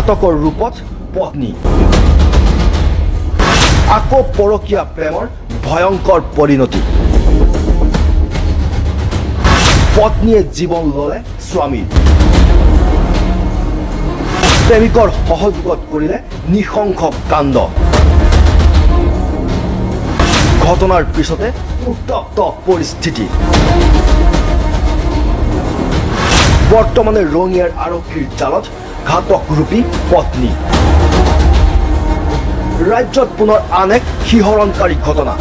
ঘাতকৰ ৰূপত পত্নী আকৌ পৰকীয়া প্ৰেমৰ ভয়ংকৰ পৰিণতি পত্নীয়ে জীৱন ললে স্বামীৰ প্ৰেমিকৰ সহযোগত কৰিলে নিশংস কাণ্ড ঘটনাৰ পিছতে উত্তপ্ত পৰিস্থিতি বৰ্তমানে ৰঙিয়াৰ আৰক্ষীৰ জালত ঘাতকৰূপী পত্নী ৰাজ্যত পুনৰ আন এক শিহৰণকাৰী ঘটনা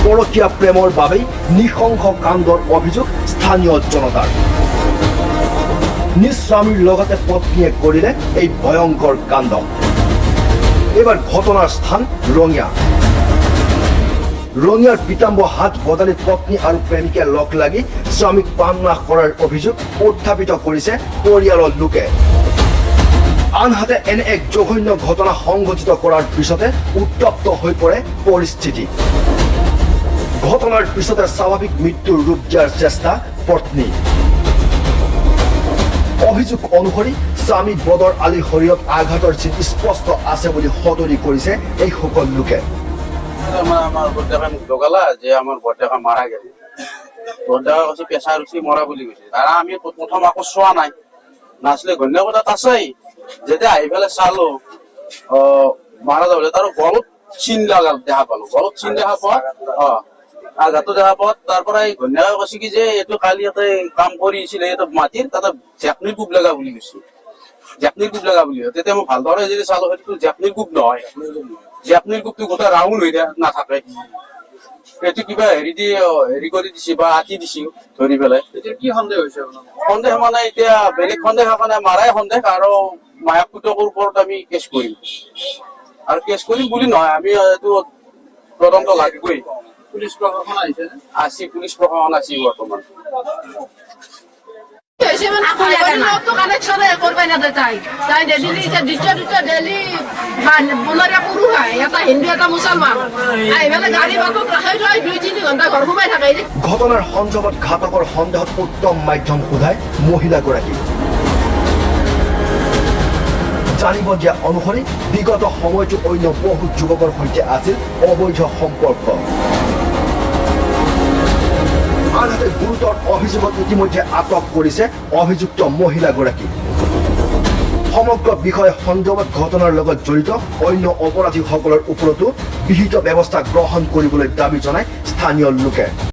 পৰকীয়া প্ৰেমৰ বাবেই নিশংস কাণ্ডৰ অভিযোগ স্থানীয় জনতাৰ নিজ স্বামীৰ লগতে পত্নীয়ে কৰিলে এই ভয়ংকৰ কাণ্ড এবাৰ ঘটনাৰ স্থান ৰঙিয়াৰ পিতাম্বৰ হাত বদলি পত্নী আৰু প্ৰেমিকে লগ লাগি স্বামীক প্ৰাণনাশ কৰাৰ অভিযোগ উত্থাপিত কৰিছে পৰিয়ালৰ লোকে আনহাতে এনে এক জঘন্য ঘটনা সংঘটিত কৰাৰ পিছতে উত্তপ্ত হৈ পৰে পৰিস্থিতি ঘটনাৰ পিছতে স্বাভাৱিক মৃত্যুৰ ৰূপ দিয়াৰ চেষ্টা পত্নী অভিযোগ অনুসৰি স্বামী বদৰ আলীৰ শৰীৰত আঘাতৰ চিন স্পষ্ট আছে বুলি সদৰি কৰিছে এই সকল লোকে আমার বড়টা মুখ ঢোকালা যে আমার বড়টা মারা গেছে বড়টা হচ্ছে পেশার উঠি মরা বলি কইছে আর আমি প্রথম আকো শোয়া নাই নাচলে গন্যা কথা তাছাই যেতে আই ফেলে চালো মারা যাবে তার গলত চিন লাগাল দেখা পালো গলত চিন দেখা পর আঘাত দেখা পর তারপরে এই গন্যা কইছে কি যে এটো কালি এতে কাম করিছিল এটো মাটির তাতে জ্যাপনি গুপ লাগা বলি কইছে জ্যাপনি গুপ লাগা বলি তেতে আমি ভালদৰে যদি চালো সেইটো জ্যাপনি গুপ নহয় জ্যাপনিৰ গুপটো গোটা ৰাউন্ড হৈ নাথাকে এটো কিবা হেৰি কৰি দিছে বা আতি দিছে ধৰি পেলাই এতিয়া কি সন্দেহ হৈছে সন্দেহ মানে এতিয়া বেলেগ সন্দেহ মানে মাৰাই সন্দেহ আৰু মায়াক পুতকৰ ওপৰত আমি কেছ কৰিম আৰু কেছ কৰিম বুলি নহয় আমি এইটো তদন্ত লাগিবই পুলিচ প্ৰশাসন আহিছে পুলিচ প্ৰশাসন আছে বৰ্তমান কানেকশনে করবে না চাই তাই দিল্লি দুটো দিল্লি বোনারা পুরু হয় এটা হিন্দু এটা মুসলমান এইভাবে গাড়ি বাকত রাখাই থয় 2-3 ঘন্টা ঘর ঘুমাই থাকে ঘটনাৰ সন্দৰ্ভত ঘাতকৰ সন্দেহত উত্তম মাধ্যম সোধাই মহিলাগৰাকী জানিব দিয়া অনুসৰি বিগত সময়টো অন্য বহু যুৱকৰ সৈতে আছিল অবৈধ সম্পৰ্ক আনহাতে গুৰুতৰ অভিযোগত ইতিমধ্যে আটক কৰিছে অভিযুক্ত মহিলাগৰাকী সমগ্ৰ বিষয় সন্দৰ্ভত ঘটনাৰ লগত জড়িত অন্য অপৰাধীসকলৰ ওপৰতো বিহিত ব্যৱস্থা গ্ৰহণ কৰিবলৈ দাবী জনাই স্থানীয় লোকে